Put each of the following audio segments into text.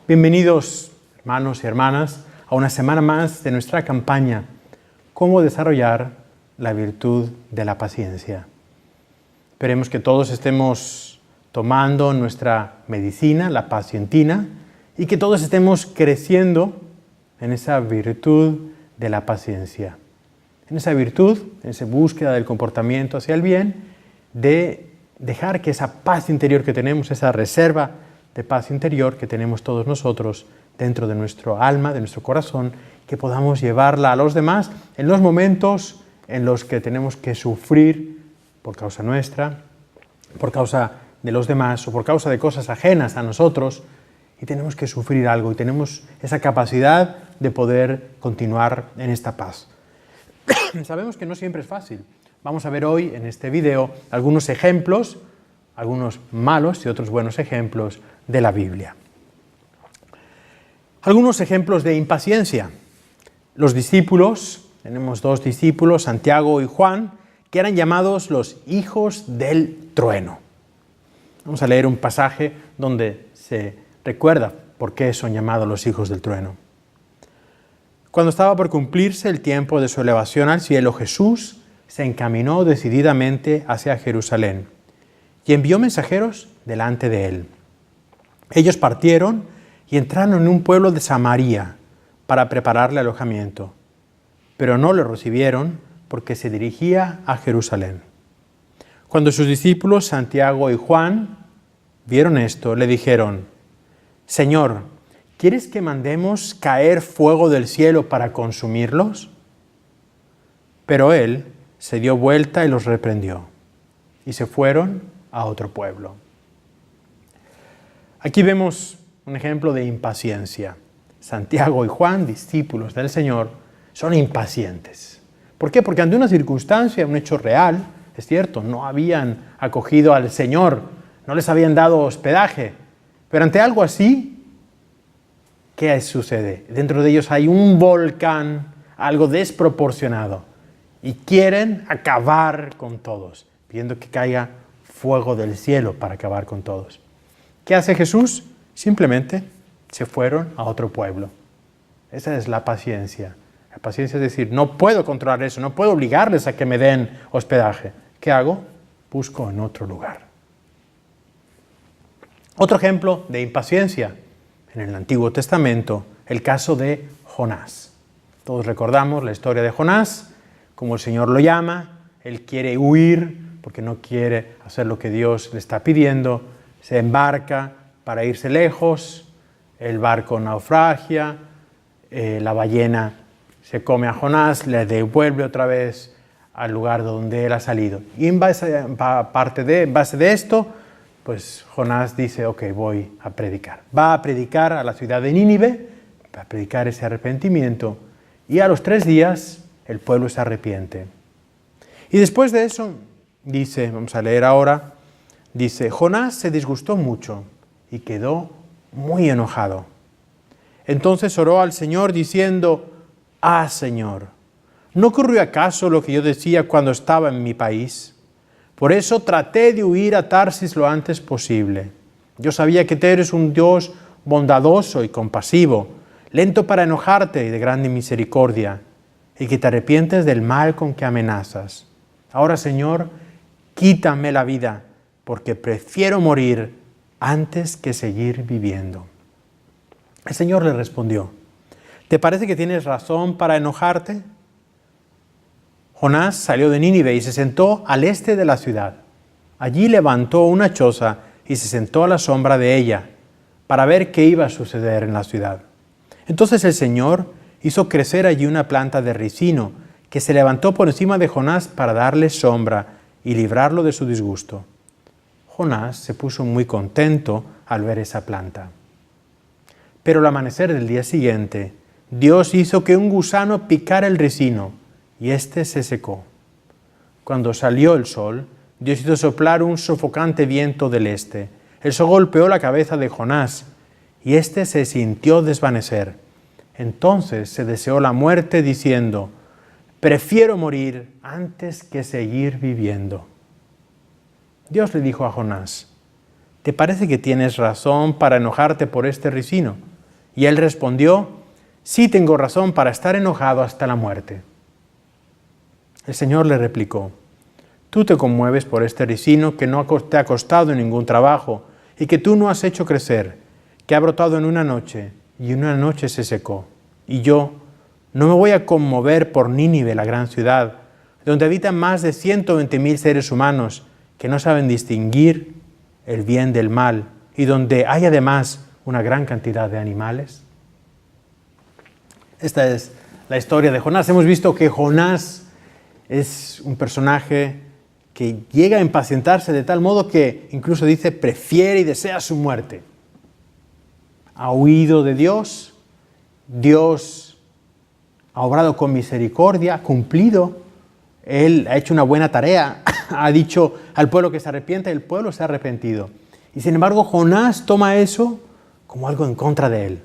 Bienvenidos, hermanos y hermanas, a una semana más de nuestra campaña ¿Cómo desarrollar la virtud de la paciencia? Esperemos que todos estemos tomando nuestra medicina, la pacientina, y que todos estemos creciendo en esa virtud de la paciencia. En esa virtud, en esa búsqueda del comportamiento hacia el bien, de dejar que esa paz interior que tenemos, esa reserva de paz interior que tenemos todos nosotros dentro de nuestro alma, de nuestro corazón, que podamos llevarla a los demás en los momentos en los que tenemos que sufrir por causa nuestra, por causa de los demás o por causa de cosas ajenas a nosotros, y tenemos que sufrir algo y tenemos esa capacidad de poder continuar en esta paz. Sabemos que no siempre es fácil. Vamos a ver hoy en este video algunos ejemplos, algunos malos y otros buenos ejemplos de la Biblia. Algunos ejemplos de impaciencia. Los discípulos, tenemos dos discípulos, Santiago y Juan, que eran llamados los hijos del trueno. Vamos a leer un pasaje donde se recuerda por qué son llamados los hijos del trueno. Cuando estaba por cumplirse el tiempo de su elevación al cielo, Jesús se encaminó decididamente hacia Jerusalén y envió mensajeros delante de él. Ellos partieron y entraron en un pueblo de Samaria para prepararle alojamiento, pero no le recibieron porque se dirigía a Jerusalén. Cuando sus discípulos Santiago y Juan vieron esto, le dijeron: Señor, ¿quieres que mandemos caer fuego del cielo para consumirlos? Pero él se dio vuelta y los reprendió, y se fueron a otro pueblo. Aquí vemos un ejemplo de impaciencia. Santiago y Juan, discípulos del Señor, son impacientes. ¿Por qué? Porque ante una circunstancia, un hecho real, es cierto, no habían acogido al Señor, no les habían dado hospedaje, pero ante algo así, ¿qué sucede? Dentro de ellos hay un volcán, algo desproporcionado, y quieren acabar con todos, pidiendo que caiga fuego del cielo para acabar con todos. ¿Qué hace Jesús? Simplemente se fueron a otro pueblo. Esa es la paciencia. La paciencia es decir, no puedo controlar eso, no puedo obligarles a que me den hospedaje. ¿Qué hago? Busco en otro lugar. Otro ejemplo de impaciencia en el Antiguo Testamento, el caso de Jonás. Todos recordamos la historia de Jonás, como el Señor lo llama, él quiere huir porque no quiere hacer lo que Dios le está pidiendo, se embarca para irse lejos, el barco naufragia, la ballena se come a Jonás, le devuelve otra vez al lugar donde él ha salido. Y en base de esto, pues Jonás dice, ok, voy a predicar. Va a predicar a la ciudad de Nínive, va a predicar ese arrepentimiento, y a los 3 días el pueblo se arrepiente. Y después de eso, dice, vamos a leer ahora, dice, Jonás se disgustó mucho y quedó muy enojado. Entonces oró al Señor diciendo, Señor, ¿no ocurrió acaso lo que yo decía cuando estaba en mi país? Por eso traté de huir a Tarsis lo antes posible. Yo sabía que tú eres un Dios bondadoso y compasivo, lento para enojarte y de grande misericordia, y que te arrepientes del mal con que amenazas. Ahora, Señor, quítame la vida, porque prefiero morir antes que seguir viviendo. El Señor le respondió, ¿te parece que tienes razón para enojarte? Jonás salió de Nínive y se sentó al este de la ciudad. Allí levantó una choza y se sentó a la sombra de ella para ver qué iba a suceder en la ciudad. Entonces el Señor hizo crecer allí una planta de ricino que se levantó por encima de Jonás para darle sombra y librarlo de su disgusto. Jonás se puso muy contento al ver esa planta. Pero al amanecer del día siguiente, Dios hizo que un gusano picara el ricino y éste se secó. Cuando salió el sol, Dios hizo soplar un sofocante viento del este. El sol golpeó la cabeza de Jonás y éste se sintió desvanecer. Entonces se deseó la muerte diciendo, prefiero morir antes que seguir viviendo. Dios le dijo a Jonás, ¿te parece que tienes razón para enojarte por este ricino? Y él respondió: sí tengo razón para estar enojado hasta la muerte. El Señor le replicó: tú te conmueves por este ricino que no te ha costado ningún trabajo y que tú no has hecho crecer, que ha brotado en una noche y en una noche se secó. Y yo no me voy a conmover por Nínive, la gran ciudad, donde habitan más de 120,000 seres humanos que no saben distinguir el bien del mal y donde hay además una gran cantidad de animales. Esta es la historia de Jonás. Hemos visto que Jonás es un personaje que llega a impacientarse de tal modo que incluso dice prefiere y desea su muerte. Ha huido de Dios, Dios ha obrado con misericordia, ha cumplido, Él ha hecho una buena tarea, ha dicho al pueblo que se arrepienta y el pueblo se ha arrepentido. Y sin embargo Jonás toma eso como algo en contra de él,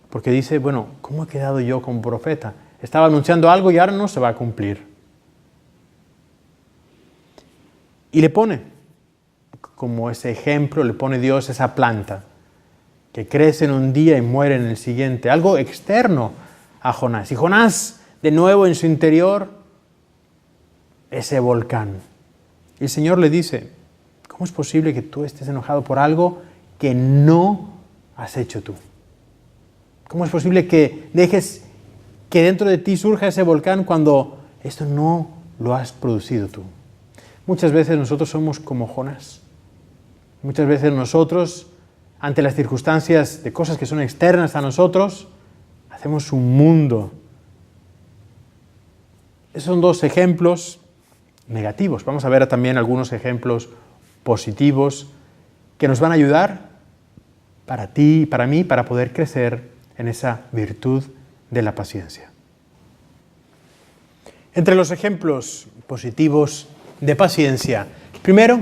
porque dice, bueno, ¿cómo he quedado yo como profeta? Estaba anunciando algo y ahora no se va a cumplir. Y le pone, como ese ejemplo, le pone Dios esa planta que crece en un día y muere en el siguiente, algo externo a Jonás. Y Jonás, de nuevo en su interior, ese volcán. Y el Señor le dice, ¿cómo es posible que tú estés enojado por algo que no has hecho tú? ¿Cómo es posible que dejes que dentro de ti surja ese volcán cuando esto no lo has producido tú? Muchas veces nosotros somos como Jonás. Muchas veces nosotros, ante las circunstancias de cosas que son externas a nosotros, hacemos un mundo. Esos son dos ejemplos negativos. Vamos a ver también algunos ejemplos positivos que nos van a ayudar para ti y para mí para poder crecer en esa virtud de la paciencia. Entre los ejemplos positivos de paciencia, primero,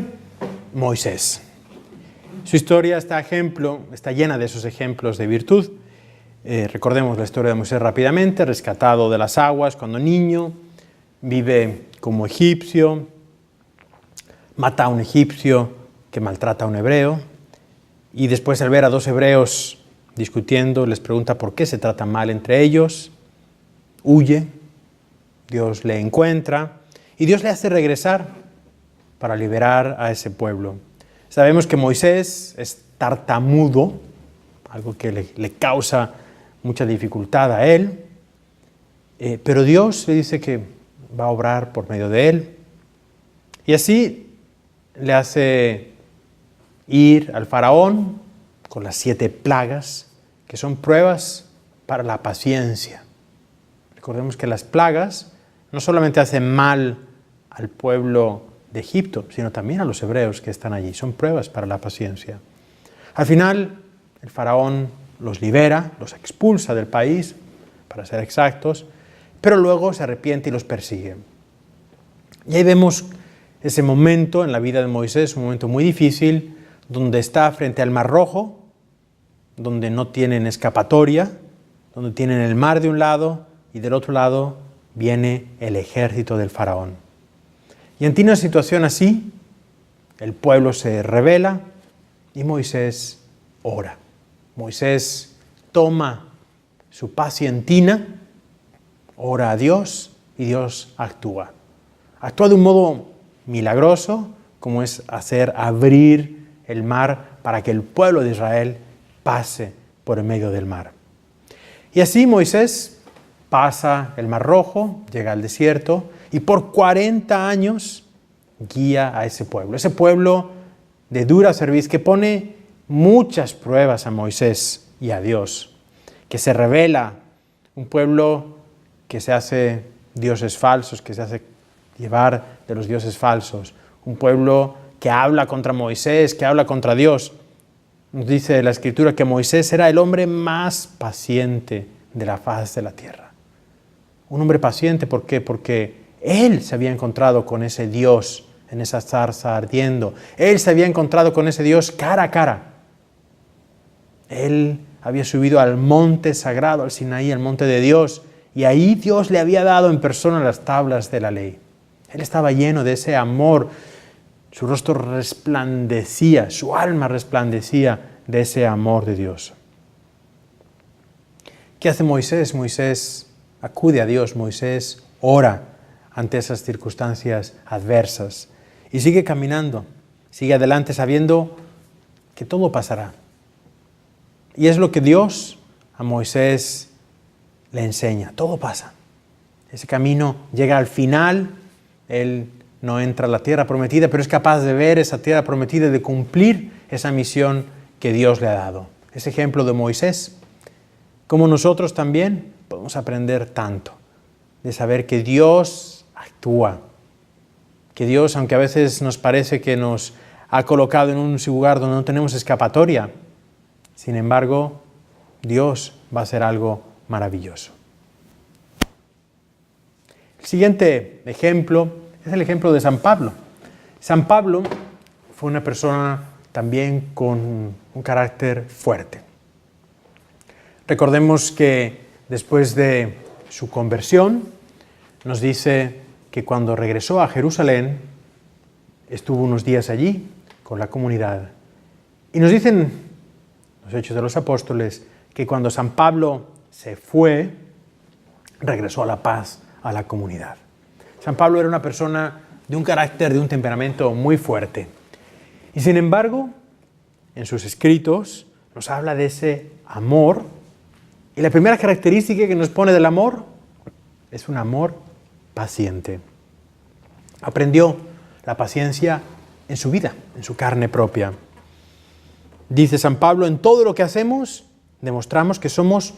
Moisés. Su historia está llena de esos ejemplos de virtud. Recordemos la historia de Moisés rápidamente, rescatado de las aguas cuando niño, vive como egipcio, mata a un egipcio que maltrata a un hebreo, y después al ver a dos hebreos discutiendo, les pregunta por qué se tratan mal entre ellos, huye, Dios le encuentra, y Dios le hace regresar para liberar a ese pueblo. Sabemos que Moisés es tartamudo, algo que le causa mucha dificultad a él, pero Dios le dice que va a obrar por medio de él. Y así le hace ir al faraón con las 7 plagas, que son pruebas para la paciencia. Recordemos que las plagas no solamente hacen mal al pueblo de Egipto, sino también a los hebreos que están allí. Son pruebas para la paciencia. Al final, el faraón los libera, los expulsa del país, para ser exactos, pero luego se arrepiente y los persigue. Y ahí vemos ese momento en la vida de Moisés, un momento muy difícil, donde está frente al Mar Rojo, donde no tienen escapatoria, donde tienen el mar de un lado y del otro lado viene el ejército del faraón. Y ante una situación así, el pueblo se rebela y Moisés ora. Moisés toma su pacientina, ora a Dios y Dios actúa. Actúa de un modo milagroso, como es hacer abrir el mar para que el pueblo de Israel pase por el medio del mar. Y así Moisés pasa el Mar Rojo, llega al desierto y por 40 años guía a ese pueblo de dura cerviz que pone muchas pruebas a Moisés y a Dios, que se revela, un pueblo que se hace dioses falsos, que se hace llevar de los dioses falsos, un pueblo que habla contra Moisés, que habla contra Dios. Nos dice la Escritura que Moisés era el hombre más paciente de la faz de la tierra. Un hombre paciente, ¿por qué? Porque él se había encontrado con ese Dios en esa zarza ardiendo. Él se había encontrado con ese Dios cara a cara. Él había subido al monte sagrado, al Sinaí, al monte de Dios, y ahí Dios le había dado en persona las tablas de la ley. Él estaba lleno de ese amor. Su rostro resplandecía, su alma resplandecía de ese amor de Dios. ¿Qué hace Moisés? Moisés acude a Dios, Moisés ora ante esas circunstancias adversas y sigue caminando, sigue adelante sabiendo que todo pasará. Y es lo que Dios a Moisés le enseña, todo pasa. Ese camino llega al final, él no entra a la tierra prometida, pero es capaz de ver esa tierra prometida y de cumplir esa misión que Dios le ha dado. Ese ejemplo de Moisés, como nosotros también podemos aprender tanto de saber que Dios actúa, que Dios, aunque a veces nos parece que nos ha colocado en un lugar donde no tenemos escapatoria, sin embargo, Dios va a hacer algo maravilloso. El siguiente ejemplo es el ejemplo de San Pablo. San Pablo fue una persona también con un carácter fuerte. Recordemos que después de su conversión, nos dice que cuando regresó a Jerusalén, estuvo unos días allí con la comunidad. Y nos dicen los Hechos de los Apóstoles que cuando San Pablo se fue, regresó a la paz a la comunidad. San Pablo era una persona de un carácter, de un temperamento muy fuerte. Y sin embargo, en sus escritos nos habla de ese amor. Y la primera característica que nos pone del amor es un amor paciente. Aprendió la paciencia en su vida, en su carne propia. Dice San Pablo, en todo lo que hacemos, demostramos que somos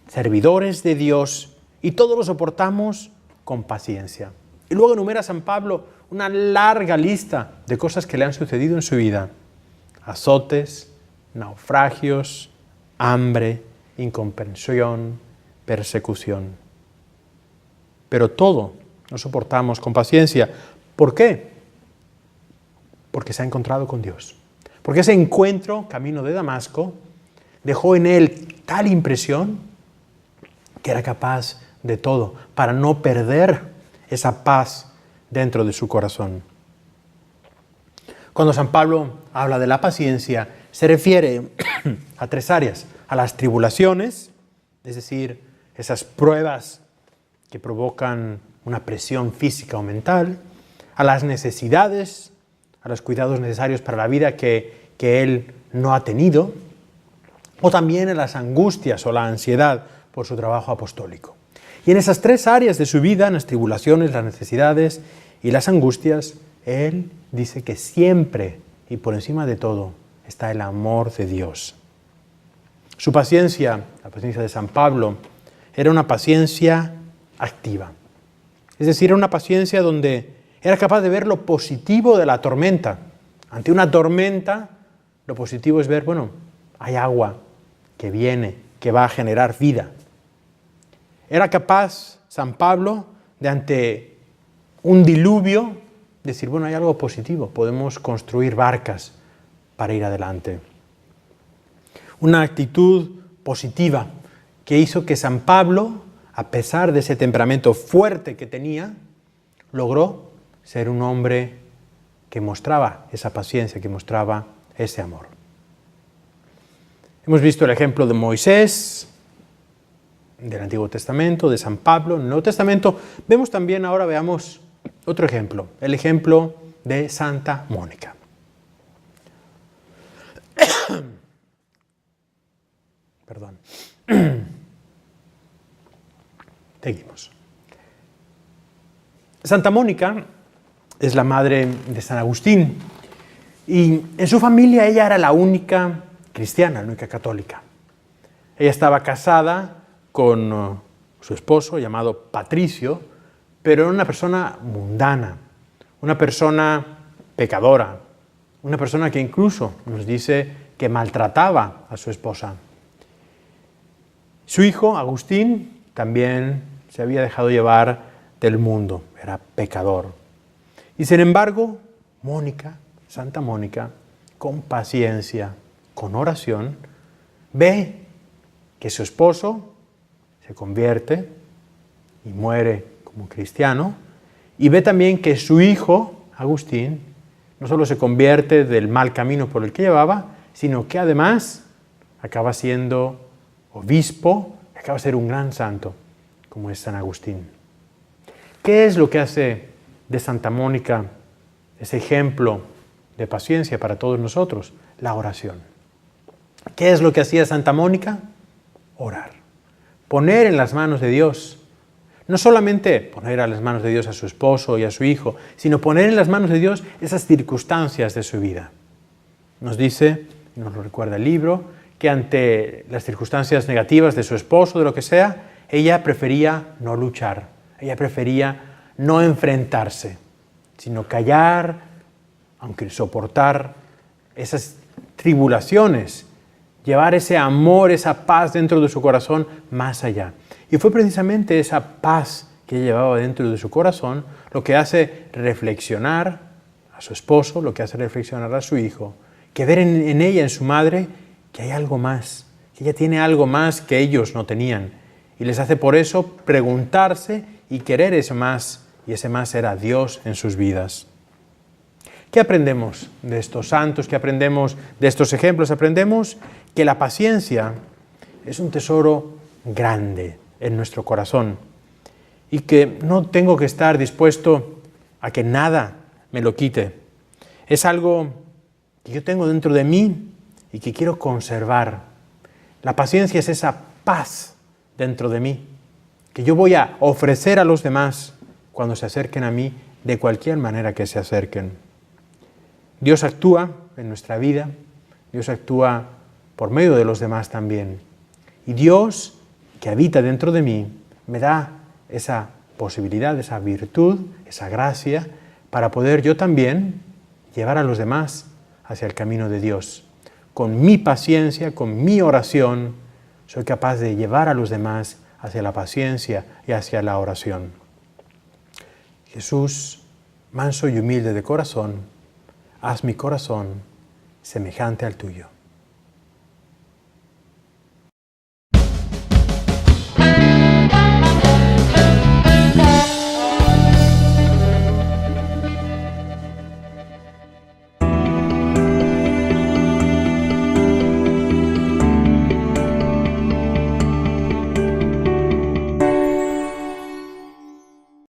servidores de Dios y todo lo soportamos con paciencia. Y luego enumera San Pablo una larga lista de cosas que le han sucedido en su vida. Azotes, naufragios, hambre, incomprensión, persecución. Pero todo lo soportamos con paciencia. ¿Por qué? Porque se ha encontrado con Dios. Porque ese encuentro, camino de Damasco, dejó en él tal impresión que era capaz de todo para no perder esa paz dentro de su corazón. Cuando San Pablo habla de la paciencia, se refiere a tres áreas: a las tribulaciones, es decir, esas pruebas que provocan una presión física o mental, a las necesidades, a los cuidados necesarios para la vida que él no ha tenido, o también a las angustias o la ansiedad por su trabajo apostólico. Y en esas tres áreas de su vida, en las tribulaciones, las necesidades y las angustias, él dice que siempre y por encima de todo está el amor de Dios. Su paciencia, la paciencia de San Pablo, era una paciencia activa. Es decir, era una paciencia donde era capaz de ver lo positivo de la tormenta. Ante una tormenta, lo positivo es ver, bueno, hay agua que viene, que va a generar vida. Era capaz San Pablo de, ante un diluvio, decir, bueno, hay algo positivo, podemos construir barcas para ir adelante. Una actitud positiva que hizo que San Pablo, a pesar de ese temperamento fuerte que tenía, logró ser un hombre que mostraba esa paciencia, que mostraba ese amor. Hemos visto el ejemplo de Moisés, del Antiguo Testamento, de San Pablo. En el Nuevo Testamento vemos también, ahora veamos otro ejemplo, el ejemplo de Santa Mónica. Perdón. Seguimos. Santa Mónica es la madre de San Agustín y en su familia ella era la única cristiana, la única católica. Ella estaba casada con su esposo llamado Patricio, pero era una persona mundana, una persona pecadora, una persona que incluso nos dice que maltrataba a su esposa. Su hijo, Agustín, también se había dejado llevar del mundo, era pecador. Y sin embargo, Mónica, Santa Mónica, con paciencia, con oración, ve que su esposo se convierte y muere como cristiano, y ve también que su hijo, Agustín, no solo se convierte del mal camino por el que llevaba, sino que además acaba siendo obispo, y acaba de ser un gran santo, como es San Agustín. ¿Qué es lo que hace de Santa Mónica ese ejemplo de paciencia para todos nosotros? La oración. ¿Qué es lo que hacía Santa Mónica? Orar. Poner en las manos de Dios. No solamente poner a las manos de Dios a su esposo y a su hijo, sino poner en las manos de Dios esas circunstancias de su vida. Nos dice, nos lo recuerda el libro, que ante las circunstancias negativas de su esposo, de lo que sea, ella prefería no luchar, ella prefería no enfrentarse, sino callar, aunque soportar esas tribulaciones, llevar ese amor, esa paz dentro de su corazón más allá. Y fue precisamente esa paz que ella llevaba dentro de su corazón lo que hace reflexionar a su esposo, lo que hace reflexionar a su hijo, que ver en ella, en su madre, que hay algo más, que ella tiene algo más que ellos no tenían. Y les hace por eso preguntarse y querer ese más, y ese más era Dios en sus vidas. ¿Qué aprendemos de estos santos? ¿Qué aprendemos de estos ejemplos? Aprendemos que la paciencia es un tesoro grande en nuestro corazón y que no tengo que estar dispuesto a que nada me lo quite. Es algo que yo tengo dentro de mí y que quiero conservar. La paciencia es esa paz dentro de mí que yo voy a ofrecer a los demás cuando se acerquen a mí de cualquier manera que se acerquen. Dios actúa en nuestra vida, Dios actúa por medio de los demás también. Y Dios, que habita dentro de mí, me da esa posibilidad, esa virtud, esa gracia, para poder yo también llevar a los demás hacia el camino de Dios. Con mi paciencia, con mi oración, soy capaz de llevar a los demás hacia la paciencia y hacia la oración. Jesús, manso y humilde de corazón, haz mi corazón semejante al tuyo.